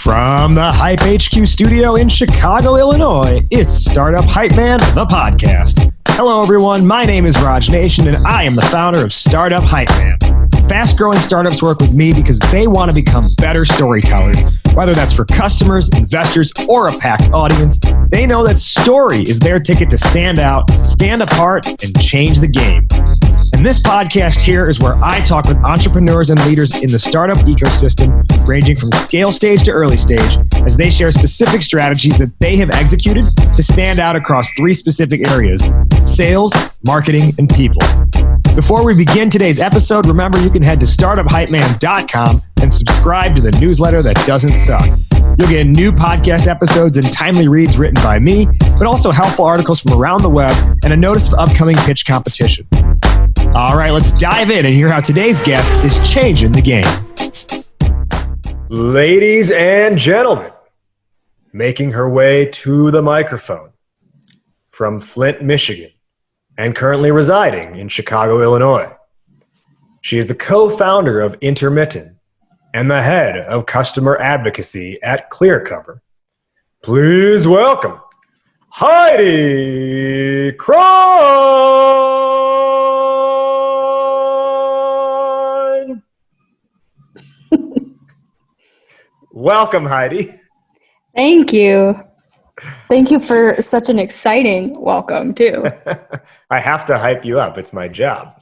From the Hype HQ studio in Chicago, Illinois, it's Startup Hype Man, the podcast. Hello, everyone. My name is Raj Nation, and I am the founder of Startup Hype Man. Fast-growing startups work with me because they want to become better storytellers. Whether that's for customers, investors, or a packed audience, they know that story is their ticket to stand out, stand apart, and change the game. And this podcast here is where I talk with entrepreneurs and leaders in the startup ecosystem, ranging from scale stage to early stage, as they share specific strategies that they have executed to stand out across three specific areas: sales, marketing, and people. Before we begin today's episode, remember you can head to startuphypeman.com and subscribe to the newsletter that doesn't suck. You'll get new podcast episodes and timely reads written by me, but also helpful articles from around the web and a notice of upcoming pitch competitions. All right, let's dive in and hear how today's guest is changing the game. Ladies and gentlemen, making her way to the microphone from Flint, Michigan, and currently residing in Chicago, Illinois. She is the co-founder of Intermittent and the head of customer advocacy at ClearCover. Please welcome Heidi Craun. Welcome, Heidi. Thank you. Thank you for such an exciting welcome, too. I have to hype you up. It's my job.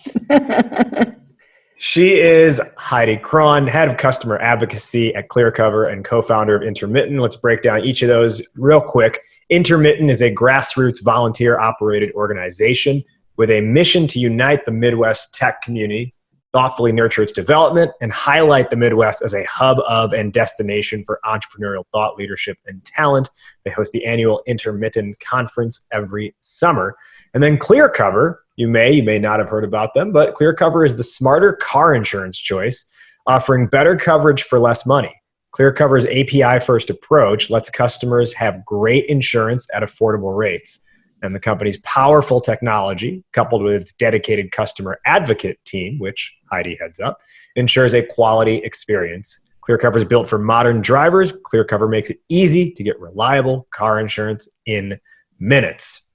She is Heidi Craun, head of customer advocacy at ClearCover and co-founder of Intermittent. Let's break down each of those real quick. Intermittent is a grassroots volunteer-operated organization with a mission to unite the Midwest tech community, thoughtfully nurture its development, and highlight the Midwest as a hub of and destination for entrepreneurial thought leadership and talent. They host the annual Intermittent Conference every summer. And then ClearCover, you may not have heard about them, but ClearCover is the smarter car insurance choice, offering better coverage for less money. ClearCover's API-first approach lets customers have great insurance at affordable rates. And the company's powerful technology, coupled with its dedicated customer advocate team, which Heidi heads up, ensures a quality experience. ClearCover is built for modern drivers. ClearCover makes it easy to get reliable car insurance in minutes.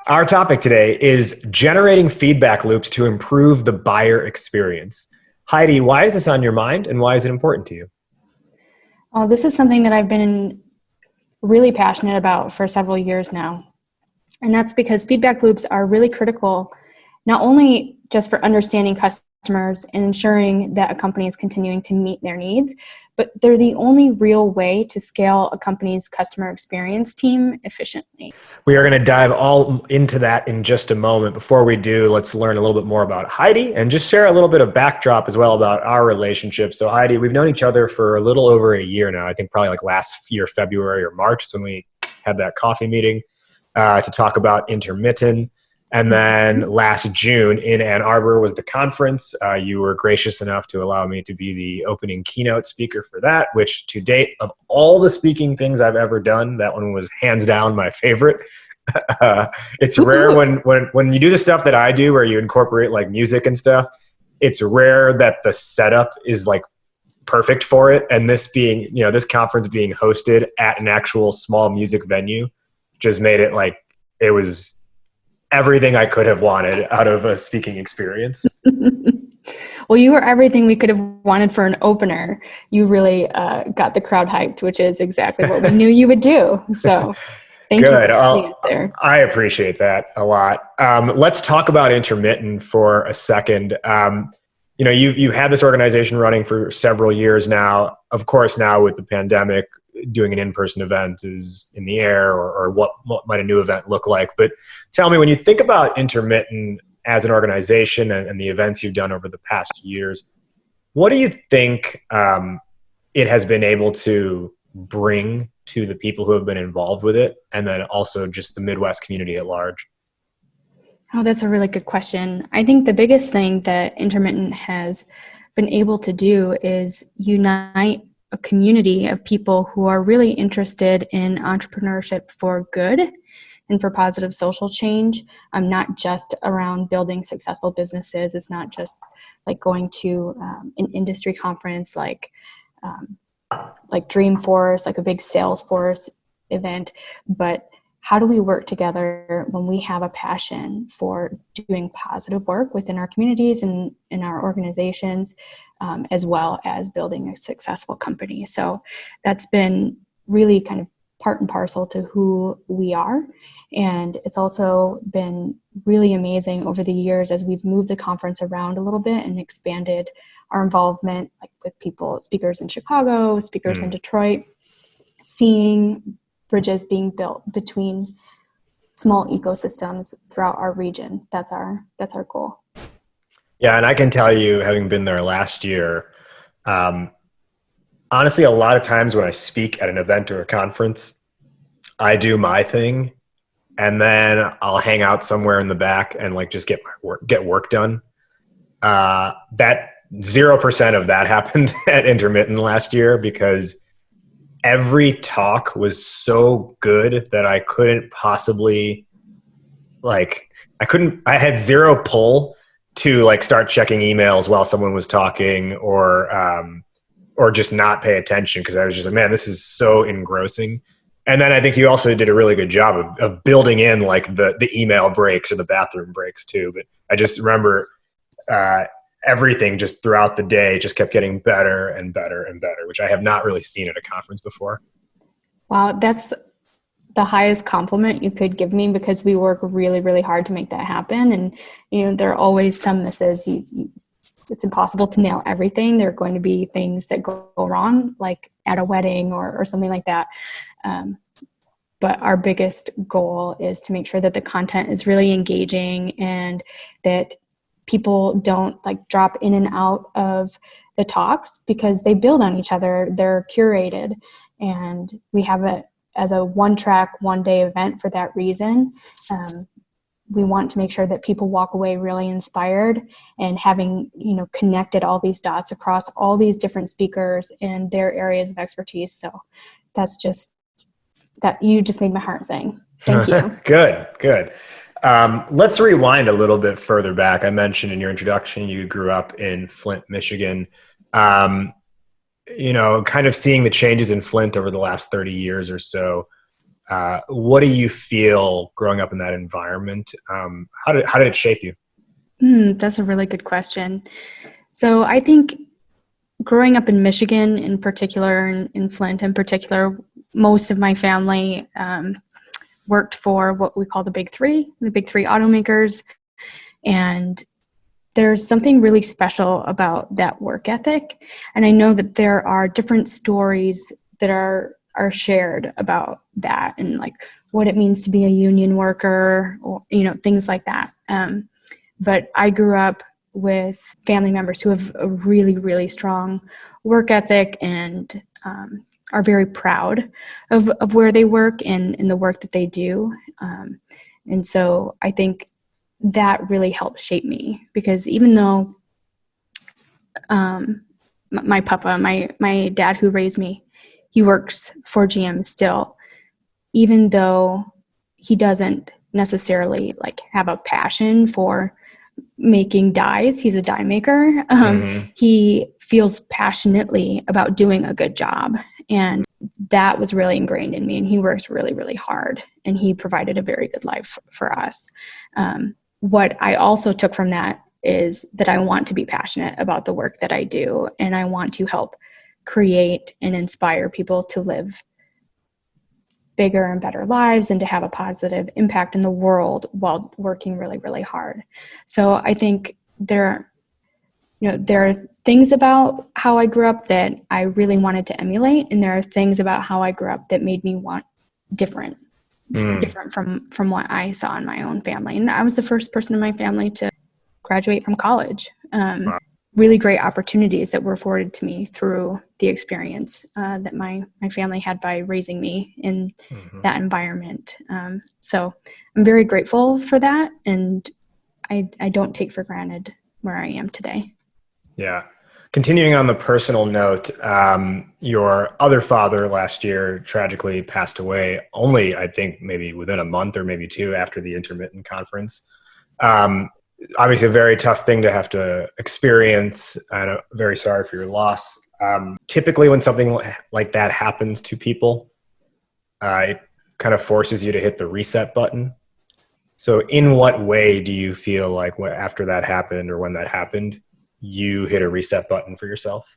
Our topic today is generating feedback loops to improve the buyer experience. Heidi, why is this on your mind and why is it important to you? Oh, this is something that I've been really passionate about for several years now. And that's because feedback loops are really critical, not only just for understanding customers and ensuring that a company is continuing to meet their needs, but they're the only real way to scale a company's customer experience team efficiently. We are going to dive all into that in just a moment. Before we do, let's learn a little bit more about Heidi and just share a little bit of backdrop as well about our relationship. So Heidi, we've known each other for a little over a year now. I think probably like last year, February or March, is when we had that coffee meeting to talk about Intermittent. And then last June in Ann Arbor was the conference. You were gracious enough to allow me to be the opening keynote speaker for that, which to date, of all the speaking things I've ever done, that one was hands down my favorite. It's rare when you do the stuff that I do where you incorporate like music and stuff, it's rare that the setup is like perfect for it. And this being, this conference being hosted at an actual small music venue just made it like it was everything I could have wanted out of a speaking experience. Well, you were everything we could have wanted for an opener. You really got the crowd hyped, which is exactly what we knew you would do. So thank you for having us there. I appreciate that a lot. Let's talk about Intermittent for a second. You've had this organization running for several years now. Of course, now with the pandemic, doing an in-person event is in the air, or what might a new event look like? But tell me, when you think about Intermittent as an organization and the events you've done over the past years, what do you think it has been able to bring to the people who have been involved with it, and then also just the Midwest community at large? Oh, that's a really good question. I think the biggest thing that Intermittent has been able to do is unite a community of people who are really interested in entrepreneurship for good and for positive social change. Not just around building successful businesses. It's not just like going to an industry conference like like Dreamforce, like a big Salesforce event, but how do we work together when we have a passion for doing positive work within our communities and in our organizations, as well as building a successful company? So that's been really kind of part and parcel to who we are. And it's also been really amazing over the years as we've moved the conference around a little bit and expanded our involvement, like with speakers in Chicago, speakers in Detroit, seeing bridges being built between small ecosystems throughout our region. That's our goal. Yeah, and I can tell you, having been there last year, honestly, a lot of times when I speak at an event or a conference, I do my thing, and then I'll hang out somewhere in the back and like just get work done. That 0% of that happened at Intermittent last year because every talk was so good that I couldn't possibly I had zero pull to like start checking emails while someone was talking or just not pay attention because I was just like, man, this is so engrossing. And then I think you also did a really good job of building in like the email breaks or the bathroom breaks too. But I just remember everything just throughout the day just kept getting better and better and better, which I have not really seen at a conference before. Wow, that's the highest compliment you could give me because we work really, really hard to make that happen. And, there are always some misses. It's impossible to nail everything. There are going to be things that go wrong, like at a wedding or something like that. But our biggest goal is to make sure that the content is really engaging and that people don't like drop in and out of the talks because they build on each other. They're curated, and we have it as a one-track, one-day event for that reason. We want to make sure that people walk away really inspired and having, connected all these dots across all these different speakers and their areas of expertise. So that's just that you just made my heart sing. Thank you. Good. Let's rewind a little bit further back. I mentioned in your introduction, you grew up in Flint, Michigan. Kind of seeing the changes in Flint over the last 30 years or so. What do you feel growing up in that environment? How did it shape you? That's a really good question. So I think growing up in Michigan in particular, and in Flint in particular, most of my family worked for what we call the big three automakers. And there's something really special about that work ethic. And I know that there are different stories that are shared about that and like what it means to be a union worker or, things like that. But I grew up with family members who have a really, really strong work ethic and are very proud of where they work and the work that they do. And so I think that really helped shape me because even though my papa, my dad who raised me, he works for GM still, even though he doesn't necessarily like have a passion for making dies. He's a die maker. He feels passionately about doing a good job. And that was really ingrained in me. And he works really, really hard. And he provided a very good life for us. What I also took from that is that I want to be passionate about the work that I do. And I want to help create and inspire people to live bigger and better lives and to have a positive impact in the world while working really, really hard. So I think there are things about how I grew up that I really wanted to emulate. And there are things about how I grew up that made me want different from what I saw in my own family. And I was the first person in my family to graduate from college. Wow. Really great opportunities that were afforded to me through the experience that my family had by raising me in that environment. So I'm very grateful for that. And I don't take for granted where I am today. Yeah. Continuing on the personal note, your other father last year tragically passed away only, I think, maybe within a month or maybe two after the Intermittent conference. Obviously a very tough thing to have to experience, and I'm very sorry for your loss. Typically, when something like that happens to people, it kind of forces you to hit the reset button. So in what way do you feel like after that happened or when that happened, you hit a reset button for yourself?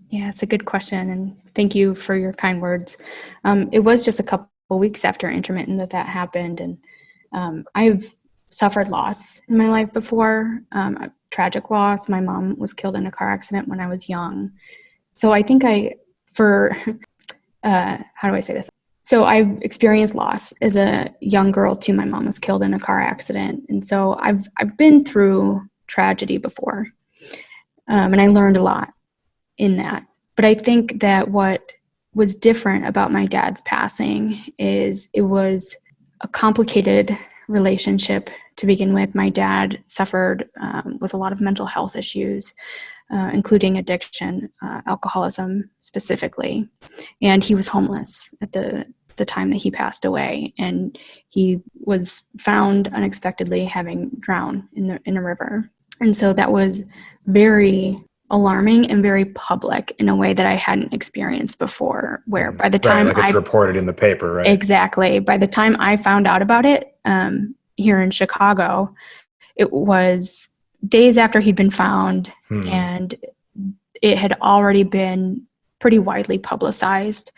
Yeah, it's a good question. And thank you for your kind words. It was just a couple weeks after Intermittent that happened. And I've suffered loss in my life before, a tragic loss. My mom was killed in a car accident when I was young. So I think how do I say this? So I've experienced loss as a young girl too. My mom was killed in a car accident. And so I've been through tragedy before. And I learned a lot in that. But I think that what was different about my dad's passing is it was a complicated relationship to begin with. My dad suffered with a lot of mental health issues, including addiction, alcoholism specifically. And he was homeless at the time that he passed away. And he was found unexpectedly having drowned in a river. And so that was very alarming and very public in a way that I hadn't experienced before, where by the time it's reported in the paper, right? Exactly. By the time I found out about it here in Chicago, it was days after he'd been found, and it had already been pretty widely publicized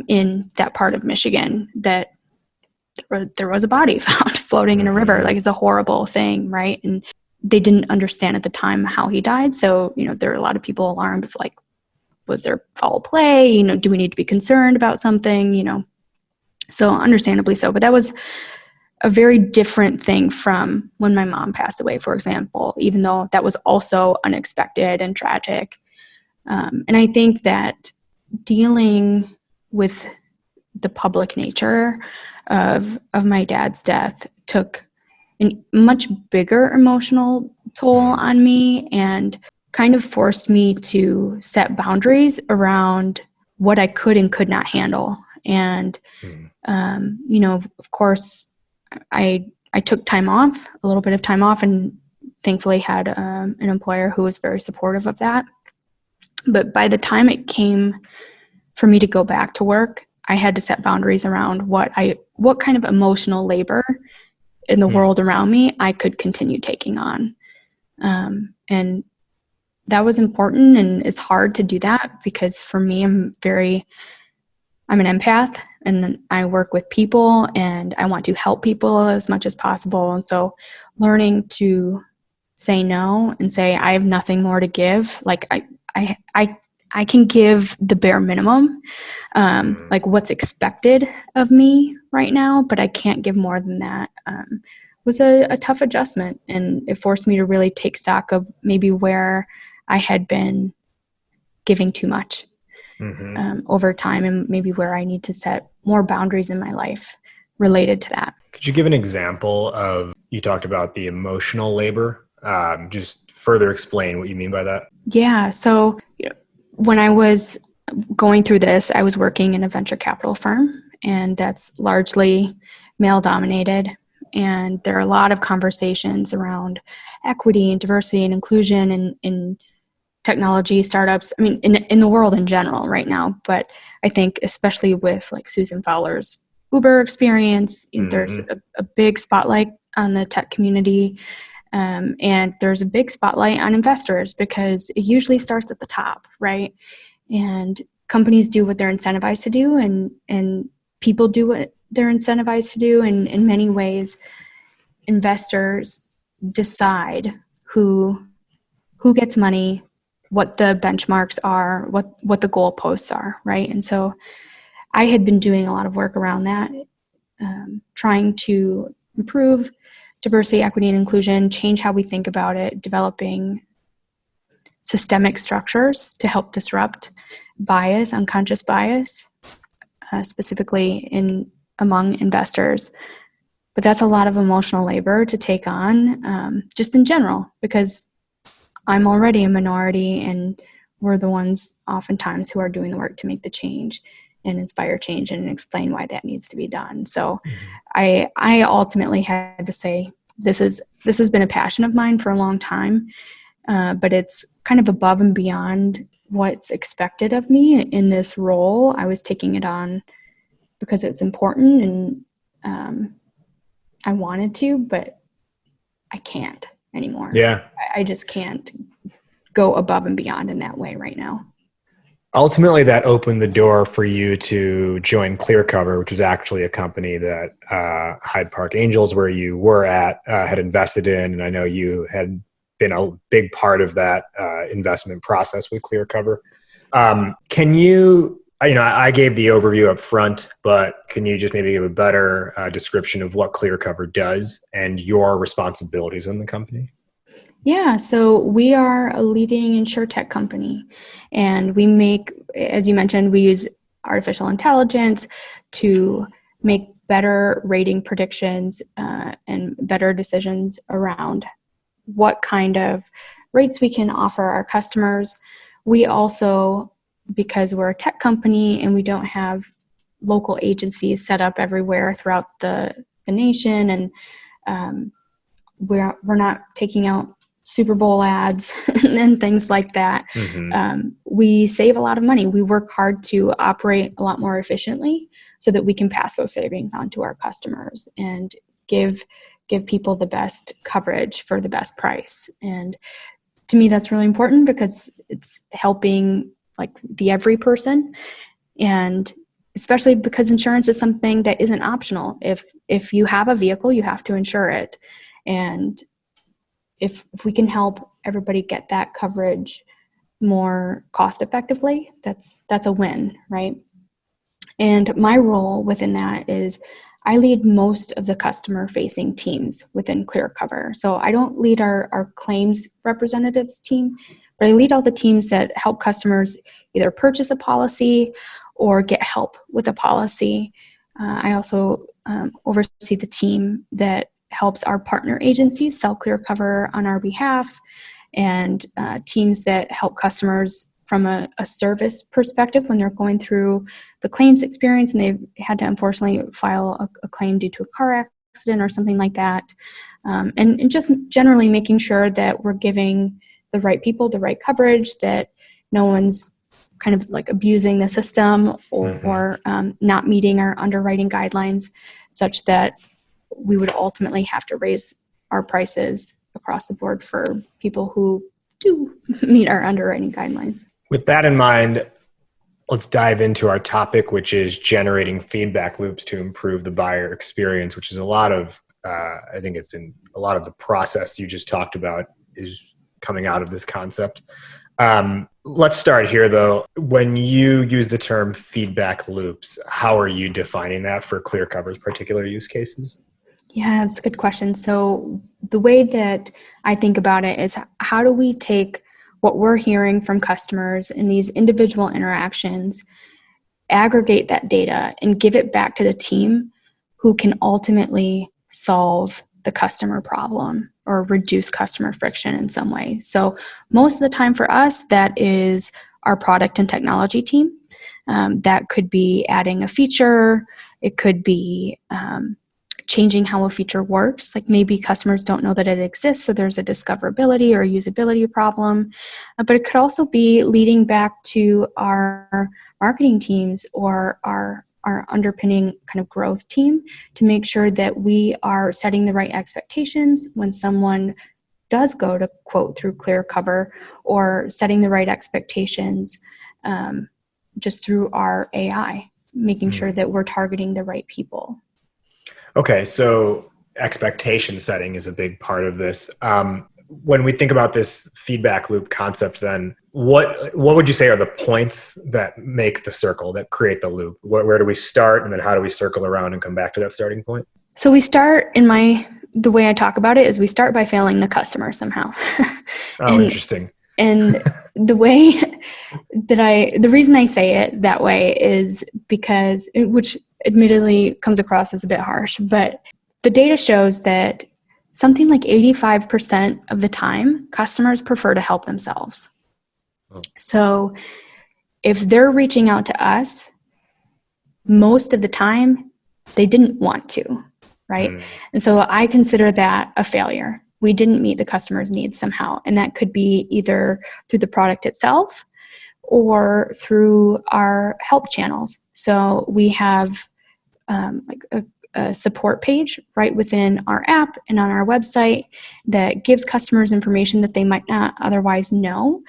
in that part of Michigan that there was a body found floating in a river. Like, it's a horrible thing, right? And they didn't understand at the time how he died. So, there are a lot of people alarmed of like, was there foul play? Do we need to be concerned about something? So understandably so. But that was a very different thing from when my mom passed away, for example, even though that was also unexpected and tragic. And I think that dealing with the public nature of my dad's death took a much bigger emotional toll on me and kind of forced me to set boundaries around what I could and could not handle. And, of course, I took time off, a little bit of time off, and thankfully had an employer who was very supportive of that. But by the time it came for me to go back to work, I had to set boundaries around what kind of emotional labor in the world around me I could continue taking on. And that was important, and it's hard to do that because for me, I'm an empath, and I work with people, and I want to help people as much as possible. And so learning to say no and say, I have nothing more to give. Like I can give the bare minimum, like what's expected of me right now, but I can't give more than that, was a tough adjustment. And it forced me to really take stock of maybe where I had been giving too much over time, and maybe where I need to set more boundaries in my life related to that. Could you give an example of, you talked about the emotional labor, just further explain what you mean by that? Yeah. So when I was going through this, I was working in a venture capital firm, and that's largely male dominated. And there are a lot of conversations around equity and diversity and inclusion in technology startups. I mean, in the world in general right now, but I think especially with like Susan Fowler's Uber experience, there's a big spotlight on the tech community. And there's a big spotlight on investors because it usually starts at the top, right? And companies do what they're incentivized to do, and people do what they're incentivized to do. And in many ways, investors decide who gets money, what the benchmarks are, what the goalposts are, right? And so I had been doing a lot of work around that, trying to improve diversity, equity, and inclusion, change how we think about it, developing systemic structures to help disrupt bias, unconscious bias, specifically among investors. But that's a lot of emotional labor to take on, just in general, because I'm already a minority, and we're the ones oftentimes who are doing the work to make the change and inspire change and explain why that needs to be done. So I ultimately had to say, this has been a passion of mine for a long time, but it's kind of above and beyond what's expected of me in this role. I was taking it on because it's important and I wanted to, but I can't anymore. Yeah. I just can't go above and beyond in that way right now. Ultimately, that opened the door for you to join ClearCover, which is actually a company that Hyde Park Angels, where you were at, had invested in. And I know you had been a big part of that investment process with ClearCover. Can you, I gave the overview up front, but can you just maybe give a better description of what ClearCover does and your responsibilities in the company? Yeah, so we are a leading insurtech company, and we make, as you mentioned, we use artificial intelligence to make better rating predictions and better decisions around what kind of rates we can offer our customers. We also, because we're a tech company and we don't have local agencies set up everywhere throughout the nation, and we're not taking out Super Bowl ads and things like that. Mm-hmm. We save a lot of money. We work hard to operate a lot more efficiently so that we can pass those savings on to our customers and give people the best coverage for the best price. And to me, that's really important because it's helping like the every person. And especially because insurance is something that isn't optional. If you have a vehicle, you have to insure it. And if we can help everybody get that coverage more cost effectively, that's a win, right? And my role within that is I lead most of the customer facing teams within ClearCover. So I don't lead our claims representatives team, but I lead all the teams that help customers either purchase a policy or get help with a policy. I also oversee the team that helps our partner agencies sell ClearCover on our behalf, and teams that help customers from a service perspective when they're going through the claims experience and they've had to unfortunately file a claim due to a car accident or something like that. And just generally making sure that we're giving the right people the right coverage, that no one's kind of like abusing the system or not meeting our underwriting guidelines such that we would ultimately have to raise our prices across the board for people who do meet our underwriting guidelines. With that in mind, let's dive into our topic, which is generating feedback loops to improve the buyer experience, which is a lot of, I think it's in a lot of the process you just talked about is coming out of this concept. Let's start here though. When you use the term feedback loops, how are you defining that for ClearCover's particular use cases? Yeah, that's a good question. So the way that I think about it is how do we take what we're hearing from customers in these individual interactions, aggregate that data, and give it back to the team who can ultimately solve the customer problem or reduce customer friction in some way. So most of the time for us, that is our product and technology team. That could be adding a feature. It could be changing how a feature works. Like maybe customers don't know that it exists, so there's a discoverability or usability problem. But it could also be leading back to our marketing teams or our underpinning kind of growth team to make sure that we are setting the right expectations when someone does go to quote through ClearCover, or setting the right expectations just through our AI, making sure that we're targeting the right people. Okay, so expectation setting is a big part of this. When we think about this feedback loop concept, then what would you say are the points that make the circle, that create the loop? Where do we start, and then how do we circle around and come back to that starting point? So we start the way I talk about it is we start by failing the customer somehow. Interesting. And the way the reason I say it that way is because, which admittedly comes across as a bit harsh, but the data shows that something like 85% of the time, customers prefer to help themselves. Oh. So if they're reaching out to us, most of the time, they didn't want to, right? And so I consider that a failure. We didn't meet the customer's needs somehow. And that could be either through the product itself, or through our help channels. So we have like a support page right within our app and on our website that gives customers information that they might not otherwise know.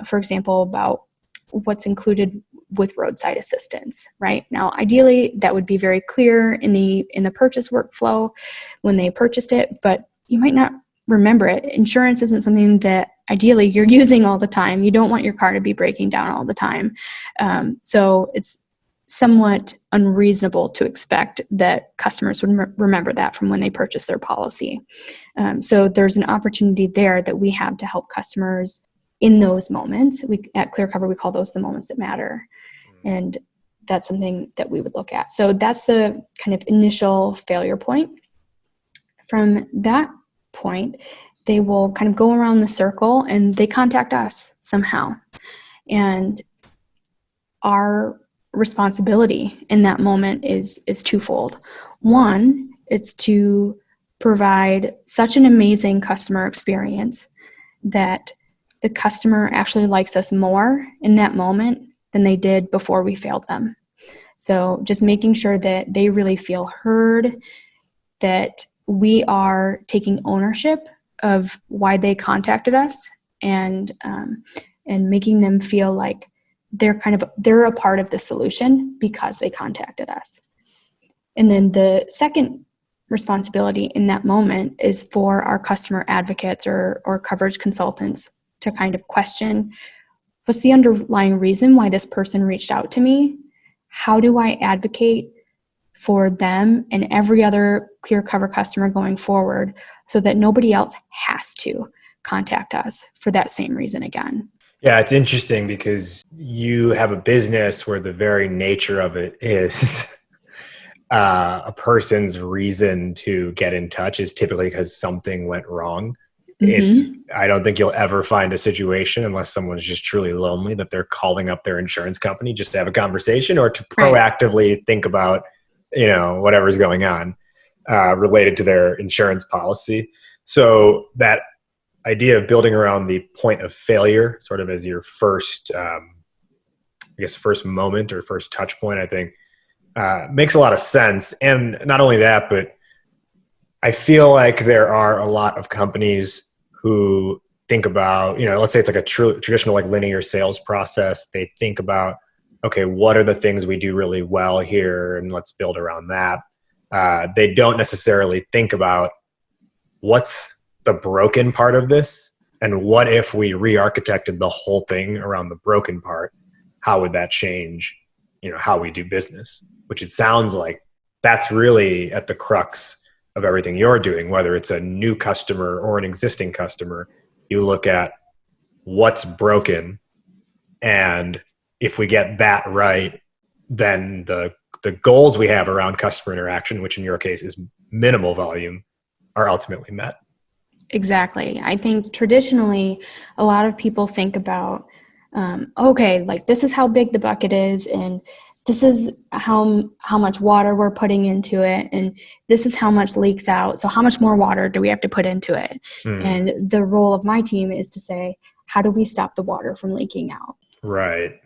For example, about what's included with roadside assistance. Right now, ideally, that would be very clear in the purchase workflow when they purchased it, but you might not remember it. Insurance isn't something that ideally you're using all the time. You don't want your car to be breaking down all the time. So it's somewhat unreasonable to expect that customers would remember that from when they purchase their policy. So there's an opportunity there that we have to help customers in those moments. At ClearCover, we call those the moments that matter. And that's something that we would look at. So that's the kind of initial failure point. From that point, they will kind of go around the circle and they contact us somehow. And our responsibility in that moment is twofold. One, it's to provide such an amazing customer experience that the customer actually likes us more in that moment than they did before we failed them. So just making sure that they really feel heard, that we are taking ownership of why they contacted us, and making them feel like they're a part of the solution because they contacted us. And then the second responsibility in that moment is for our customer advocates or coverage consultants to kind of question, what's the underlying reason why this person reached out to me? How do I advocate for them and every other ClearCover customer going forward so that nobody else has to contact us for that same reason again? Yeah, it's interesting because you have a business where the very nature of it is a person's reason to get in touch is typically because something went wrong. I don't think you'll ever find a situation, unless someone's just truly lonely, that they're calling up their insurance company just to have a conversation or to proactively think about, whatever's going on related to their insurance policy. So that idea of building around the point of failure sort of as your first, first moment or first touch point, I think makes a lot of sense. And not only that, but I feel like there are a lot of companies who think about, let's say it's like a traditional like linear sales process. They think about, okay, what are the things we do really well here, and let's build around that. They don't necessarily think about what's the broken part of this, and what if we re-architected the whole thing around the broken part? How would that change, how we do business? Which it sounds like that's really at the crux of everything you're doing, whether it's a new customer or an existing customer. You look at what's broken, and if we get that right, then the goals we have around customer interaction, which in your case is minimal volume, are ultimately met. Exactly. I think traditionally a lot of people think about, this is how big the bucket is, and this is how much water we're putting into it, and this is how much leaks out. So how much more water do we have to put into it? And the role of my team is to say, how do we stop the water from leaking out? Right.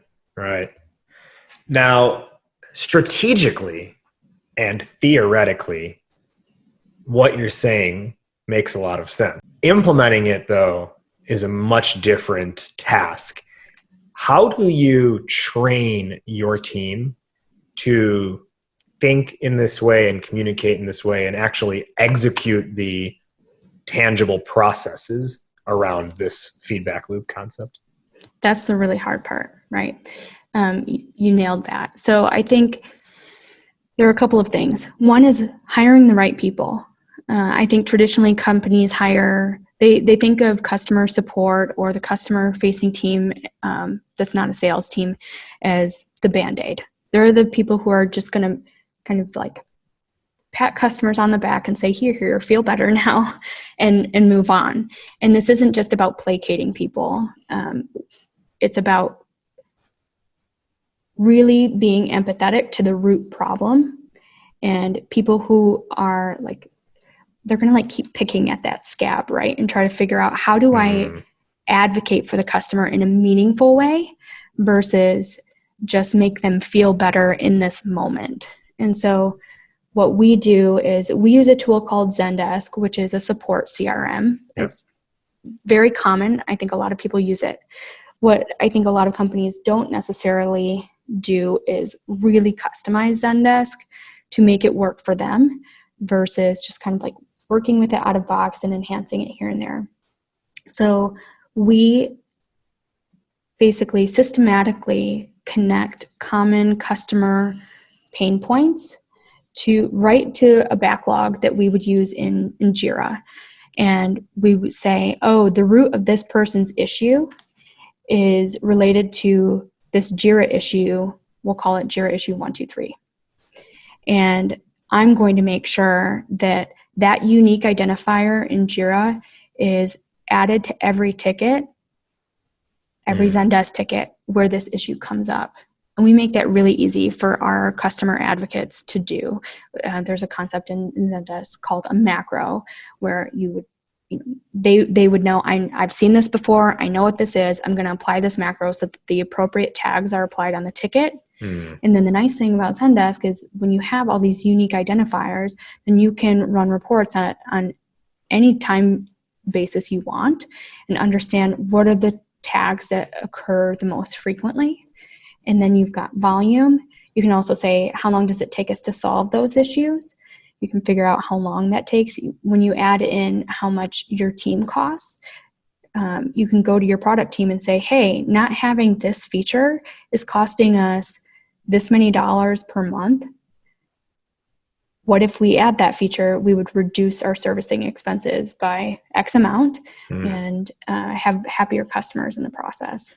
Now, strategically and theoretically, what you're saying makes a lot of sense. Implementing it, though, is a much different task. How do you train your team to think in this way and communicate in this way and actually execute the tangible processes around this feedback loop concept? That's the really hard part, right? You nailed that. So I think there are a couple of things. One is hiring the right people. I think traditionally companies they think of customer support or the customer facing team that's not a sales team as the Band-Aid. They're the people who are just going to kind of like pat customers on the back and say, here, feel better now, and move on. And this isn't just about placating people. It's about really being empathetic to the root problem, and people who are like, they're going to like keep picking at that scab, right? And try to figure out, how do I advocate for the customer in a meaningful way versus just make them feel better in this moment. And so what we do is we use a tool called Zendesk, which is a support CRM. Yep. It's very common. I think a lot of people use it. What I think a lot of companies don't necessarily do is really customize Zendesk to make it work for them versus just kind of like working with it out of box and enhancing it here and there. So we basically systematically connect common customer pain points right to a backlog that we would use in Jira. And we would say, oh, the root of this person's issue is related to this Jira issue. We'll call it Jira issue 123. And I'm going to make sure that that unique identifier in Jira is added to every ticket, every Zendesk ticket where this issue comes up. And we make that really easy for our customer advocates to do. There's a concept in Zendesk called a macro, where they would know, I've seen this before, I know what this is, I'm going to apply this macro so that the appropriate tags are applied on the ticket. And then the nice thing about Zendesk is when you have all these unique identifiers, then you can run reports on any time basis you want and understand what are the tags that occur the most frequently. And then you've got volume. You can also say, how long does it take us to solve those issues? You can figure out how long that takes. When you add in how much your team costs, you can go to your product team and say, hey, not having this feature is costing us this many dollars per month. What if we add that feature? We would reduce our servicing expenses by X amount and have happier customers in the process.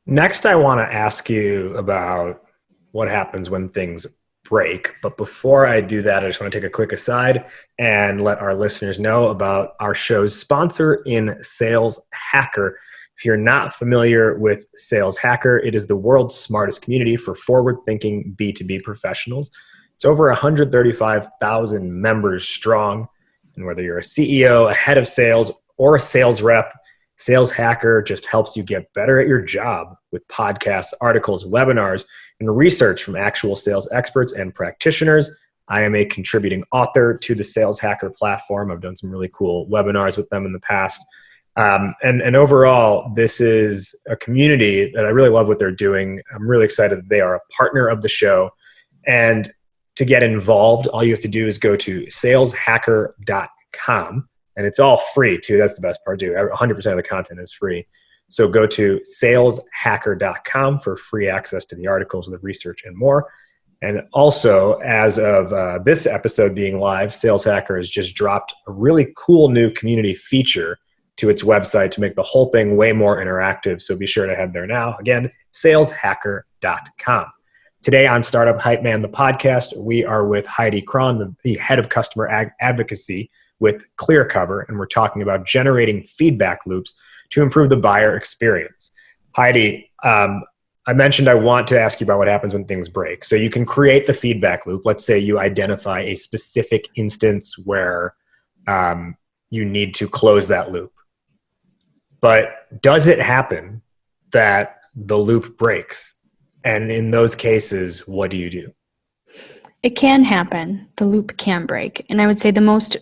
Next, I want to ask you about what happens when things break. But before I do that, I just want to take a quick aside and let our listeners know about our show's sponsor in Sales Hacker. If you're not familiar with Sales Hacker, it is the world's smartest community for forward-thinking B2B professionals. It's over 135,000 members strong. And whether you're a CEO, a head of sales, or a sales rep, Sales Hacker just helps you get better at your job with podcasts, articles, webinars, and research from actual sales experts and practitioners. I am a contributing author to the Sales Hacker platform. I've done some really cool webinars with them in the past. And overall, this is a community that I really love what they're doing. I'm really excited that they are a partner of the show. And to get involved, all you have to do is go to saleshacker.com. And it's all free too. That's the best part too. 100% of the content is free. So go to saleshacker.com for free access to the articles, the research, and more. And also, as of this episode being live, Sales Hacker has just dropped a really cool new community feature to its website to make the whole thing way more interactive. So be sure to head there now. Again, saleshacker.com. Today on Startup Hype Man, the podcast, we are with Heidi Craun, the head of customer advocacy with ClearCover, and we're talking about generating feedback loops to improve the buyer experience. Heidi, I mentioned I want to ask you about what happens when things break. So you can create the feedback loop. Let's say you identify a specific instance where you need to close that loop. But does it happen that the loop breaks? And in those cases, what do you do? It can happen. The loop can break. And I would say the most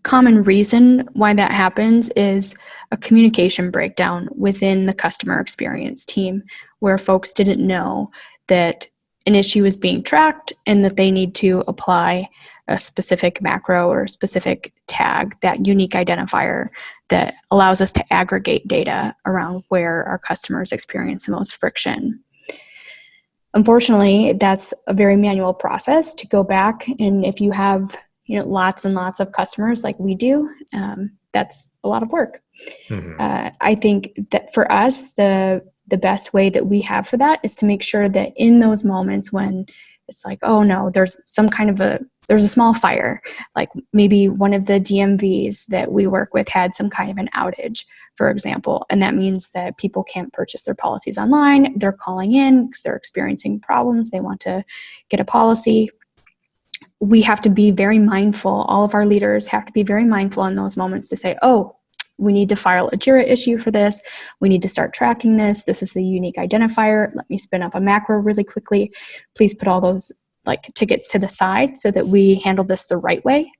common reason why that happens is a communication breakdown within the customer experience team, where folks didn't know that an issue is being tracked and that they need to apply a specific macro or specific tag, that unique identifier that allows us to aggregate data around where our customers experience the most friction. Unfortunately, that's a very manual process to go back, and if you have lots and lots of customers like we do, that's a lot of work. I think that for us, the best way that we have for that is to make sure that in those moments when it's like, oh no, there's a small fire, like maybe one of the DMVs that we work with had some kind of an outage, for example, and that means that people can't purchase their policies online. They're calling in because they're experiencing problems. They want to get a policy. We have to be very mindful. All of our leaders have to be very mindful in those moments to say, oh, we need to file a Jira issue for this. We need to start tracking this. This is the unique identifier. Let me spin up a macro really quickly. Please put all those like tickets to the side so that we handle this the right way,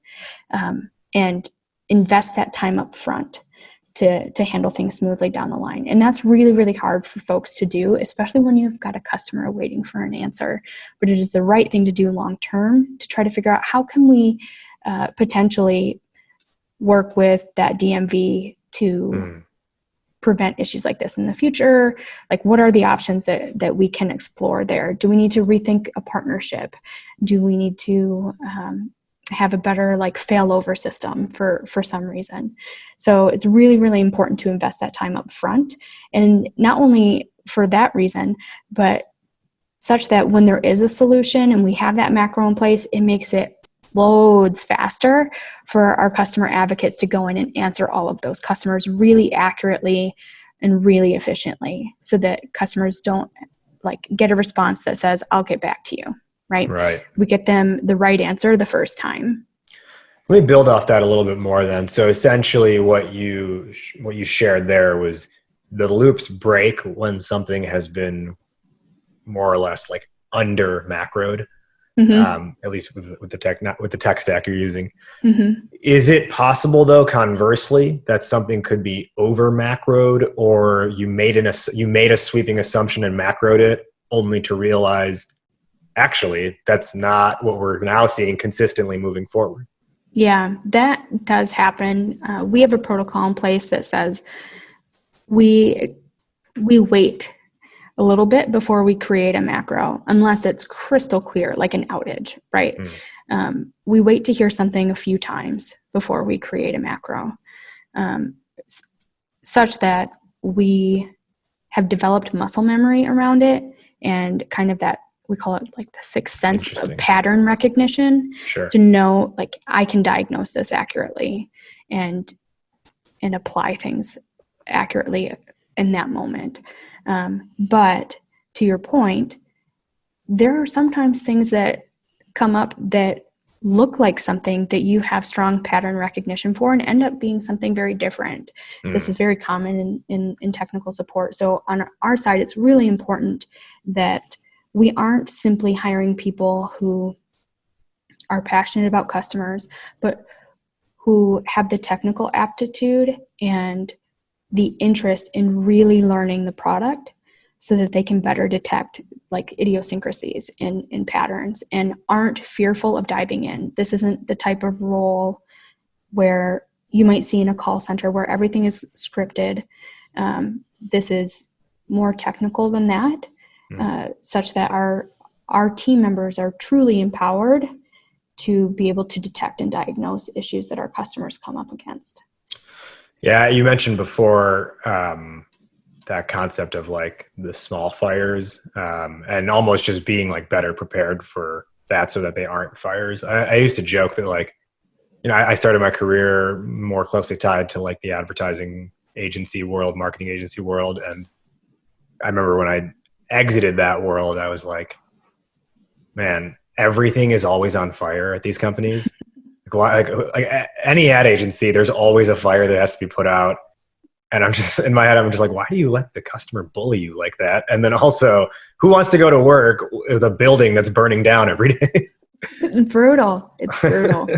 and invest that time up front to handle things smoothly down the line. And that's really, really hard for folks to do, especially when you've got a customer waiting for an answer. But it is the right thing to do long-term to try to figure out how can we potentially work with that DMV to prevent issues like this in the future. Like, what are the options that we can explore there? Do we need to rethink a partnership? Do we need to have a better like failover system for some reason? So it's really, really important to invest that time up front. And not only for that reason, but such that when there is a solution and we have that macro in place, it makes it loads faster for our customer advocates to go in and answer all of those customers really accurately and really efficiently, so that customers don't like get a response that says, I'll get back to you. Right. We get them the right answer the first time. Let me build off that a little bit more then. So essentially what you shared there was the loops break when something has been more or less like under macroed, at least with the tech stack you're using. Is it possible though, conversely, that something could be over macroed, or you made a sweeping assumption and macroed it only to realize actually that's not what we're now seeing consistently moving forward? Yeah, that does happen. We have a protocol in place that says we wait a little bit before we create a macro, unless it's crystal clear, like an outage, right? We wait to hear something a few times before we create a macro, such that we have developed muscle memory around it, and kind of that, we call it like the sixth sense of pattern recognition. Sure. To know, like, I can diagnose this accurately and apply things accurately in that moment. But to your point, there are sometimes things that come up that look like something that you have strong pattern recognition for and end up being something very different. This is very common in technical support. So on our side, it's really important that we aren't simply hiring people who are passionate about customers, but who have the technical aptitude and the interest in really learning the product so that they can better detect like idiosyncrasies in patterns and aren't fearful of diving in. This isn't the type of role where you might see in a call center where everything is scripted. This is more technical than that, such that our team members are truly empowered to be able to detect and diagnose issues that our customers come up against. Yeah, you mentioned before that concept of like the small fires, and almost just being like better prepared for that so that they aren't fires. I used to joke that, like, you know, I started my career more closely tied to like the advertising agency world, marketing agency world. And I remember when I exited that world, I was like, man, everything is always on fire at these companies. Like any ad agency, there's always a fire that has to be put out. And I'm just, in my head, I'm just like, why do you let the customer bully you like that? And then also, who wants to go to work with a building that's burning down every day? It's brutal. It's brutal.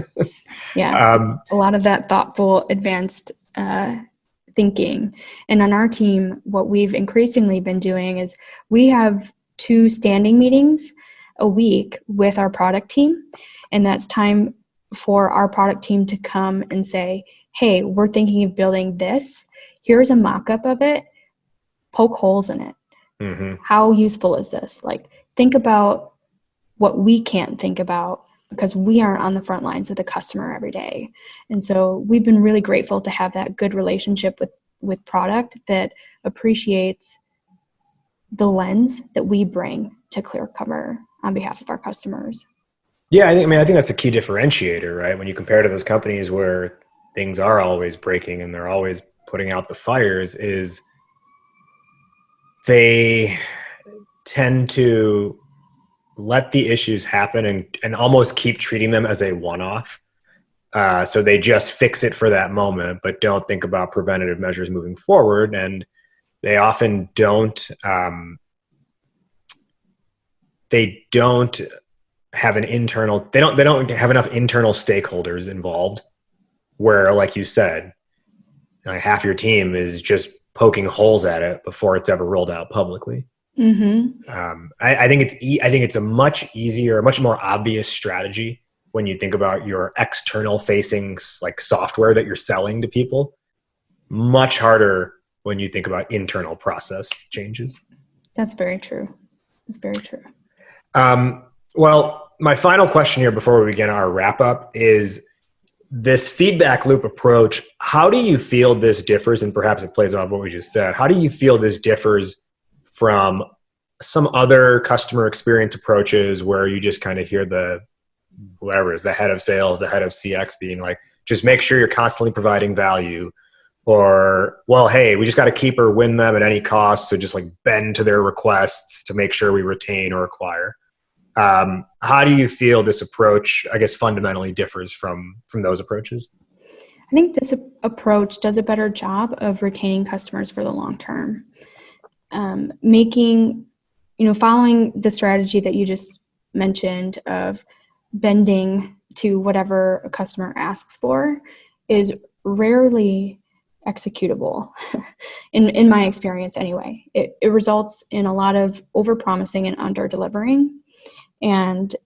Yeah. A lot of that thoughtful, advanced thinking. And on our team, what we've increasingly been doing is we have 2 standing meetings a week with our product team. And that's time for our product team to come and say, hey, we're thinking of building this. Here's a mock-up of it. Poke holes in it. How useful is this? Like, think about what we can't think about because we aren't on the front lines with the customer every day. And so we've been really grateful to have that good relationship with product that appreciates the lens that we bring to ClearCover on behalf of our customers. Yeah, I think that's a key differentiator, right? When you compare to those companies where things are always breaking and they're always putting out the fires, is they tend to let the issues happen and almost keep treating them as a one-off. So they just fix it for that moment, but don't think about preventative measures moving forward. And they often don't, they don't have an internal, they don't have enough internal stakeholders involved where, like you said, like half your team is just poking holes at it before it's ever rolled out publicly. I think it's a much easier, much more obvious strategy when you think about your external facing like software that you're selling to people. Much harder when you think about internal process changes. That's very true. That's very true. Well, my final question here before we begin our wrap up is this feedback loop approach. How do you feel this differs? And perhaps it plays off what we just said. How do you feel this differs from some other customer experience approaches where you just kind of hear the head of sales, the head of CX being like, just make sure you're constantly providing value, or, well, hey, we just got to keep or win them at any cost. So just like bend to their requests to make sure we retain or acquire. How do you feel this approach, I guess, fundamentally differs from those approaches? I think this approach does a better job of retaining customers for the long term. Following the strategy that you just mentioned of bending to whatever a customer asks for is rarely executable in my experience anyway. It results in a lot of over-promising and under-delivering. And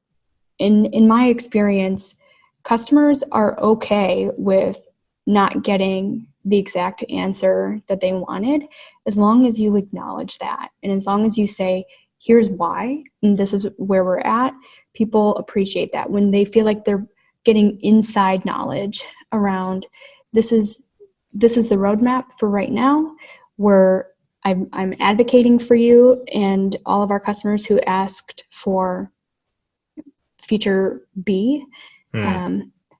in my experience, customers are okay with not getting the exact answer that they wanted, as long as you acknowledge that. And as long as you say, here's why, and this is where we're at, people appreciate that. When they feel like they're getting inside knowledge around, this is the roadmap for right now, where I'm advocating for you and all of our customers who asked for feature B,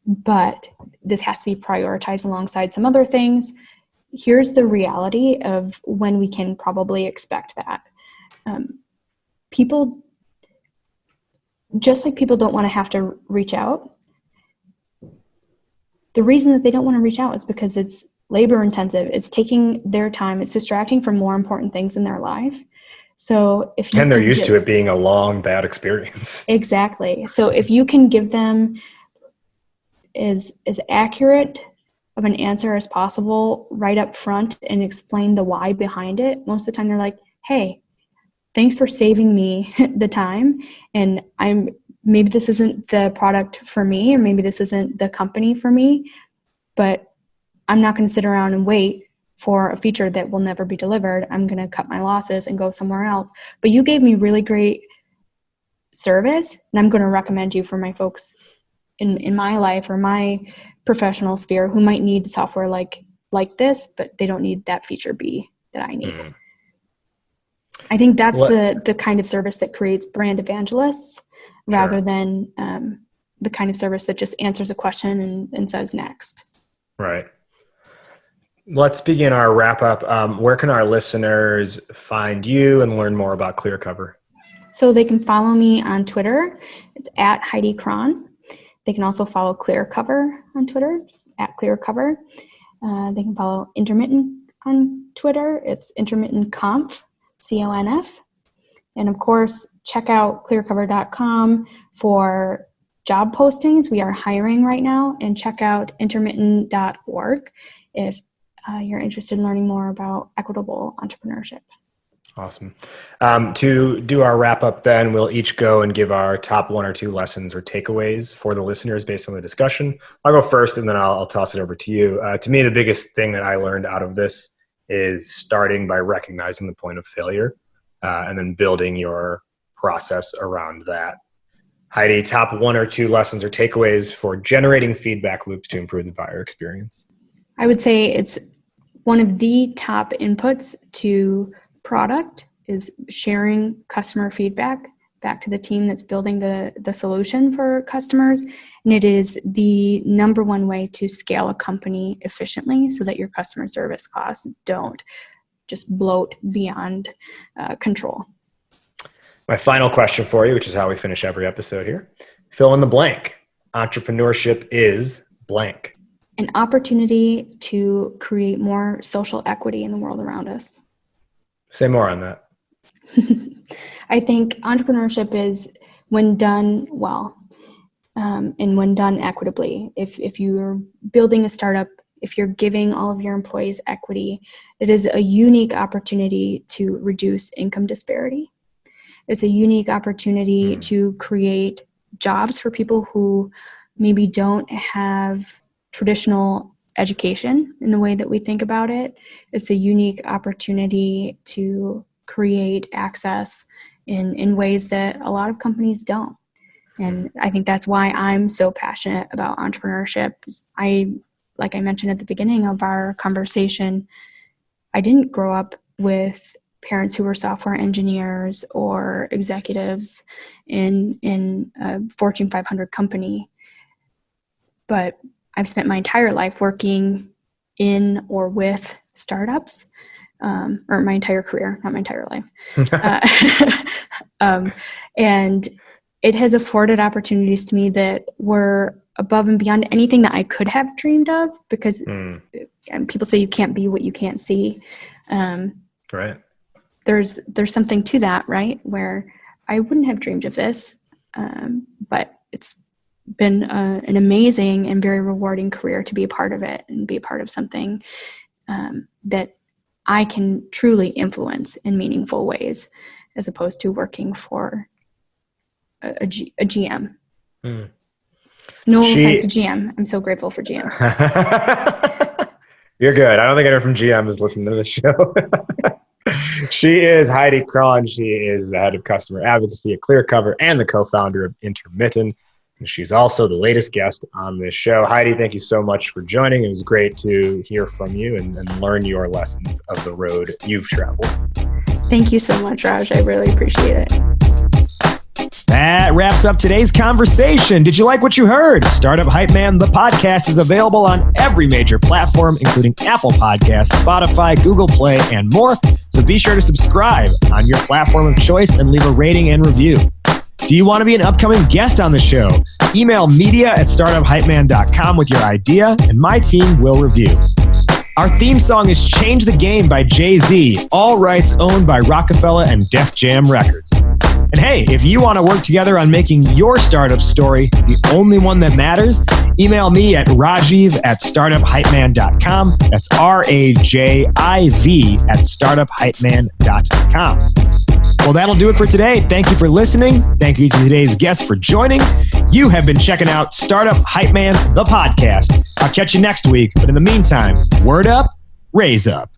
but this has to be prioritized alongside some other things. Here's the reality of when we can probably expect that. People, just like people don't want to have to reach out, the reason that they don't want to reach out is because it's labor intensive, it's taking their time, it's distracting from more important things in their life. So if you and they're used to it being a long, bad experience. Exactly. So if you can give them as accurate of an answer as possible right up front and explain the why behind it, most of the time they're like, hey, thanks for saving me the time. And maybe this isn't the product for me, or maybe this isn't the company for me, but I'm not going to sit around and wait for a feature that will never be delivered. I'm going to cut my losses and go somewhere else. But you gave me really great service, and I'm going to recommend you for my folks in my life or my professional sphere who might need software like this, but they don't need that feature B that I need. I think that's the kind of service that creates brand evangelists rather than the kind of service that just answers a question and says next. Right. Let's begin our wrap up. Where can our listeners find you and learn more about ClearCover? So they can follow me on Twitter. It's at Heidi Craun. They can also follow ClearCover on Twitter, at ClearCover. They can follow Intermittent on Twitter. It's Intermittent Conf, CONF. And of course, check out clearcover.com for job postings. We are hiring right now. And check out intermittent.org if you're interested in learning more about equitable entrepreneurship. Awesome. To do our wrap up then, we'll each go and give our top one or two lessons or takeaways for the listeners based on the discussion. I'll go first and then I'll toss it over to you. To me, the biggest thing that I learned out of this is starting by recognizing the point of failure and then building your process around that. Heidi, top one or two lessons or takeaways for generating feedback loops to improve the buyer experience. I would say it's one of the top inputs to product is sharing customer feedback back to the team that's building the solution for customers. And it is the number one way to scale a company efficiently so that your customer service costs don't just bloat beyond control. My final question for you, which is how we finish every episode here. Fill in the blank. Entrepreneurship is blank. An opportunity to create more social equity in the world around us. Say more on that. I think entrepreneurship is, when done well, and when done equitably, if you're building a startup, if you're giving all of your employees equity, it is a unique opportunity to reduce income disparity. It's a unique opportunity to create jobs for people who maybe don't have traditional education in the way that we think about it. It's a unique opportunity to create access in ways that a lot of companies don't. And I think that's why I'm so passionate about entrepreneurship. Like I mentioned at the beginning of our conversation, I didn't grow up with parents who were software engineers or executives in a Fortune 500 company. But I've spent my entire life working in or with startups, or my entire career, not my entire life. And it has afforded opportunities to me that were above and beyond anything that I could have dreamed of, because people say you can't be what you can't see. Right. There's something to that, right? Where I wouldn't have dreamed of this, but it's been an amazing and very rewarding career to be a part of it and be a part of something that I can truly influence in meaningful ways, as opposed to working for a GM. No offense to GM. I'm so grateful for GM. You're good. I don't think anyone from GM is listening to the show. She is Heidi Craun. She is the head of customer advocacy at ClearCover and the co-founder of Intermittent. And she's also the latest guest on this show. Heidi, thank you so much for joining. It was great to hear from you and learn your lessons of the road you've traveled. Thank you so much, Raj. I really appreciate it. That wraps up today's conversation. Did you like what you heard? Startup Hype Man, the podcast, is available on every major platform, including Apple Podcasts, Spotify, Google Play, and more. So be sure to subscribe on your platform of choice and leave a rating and review. Do you want to be an upcoming guest on the show? Email media@startuphypeman.com with your idea, and my team will review. Our theme song is Change the Game by Jay-Z, all rights owned by Rockefeller and Def Jam Records. And hey, if you want to work together on making your startup story the only one that matters, email me at rajiv@startuphypeman.com. That's RAJIV@startuphypeman.com. Well, that'll do it for today. Thank you for listening. Thank you to today's guests for joining. You have been checking out Startup Hype Man, the podcast. I'll catch you next week. But in the meantime, word up, raise up.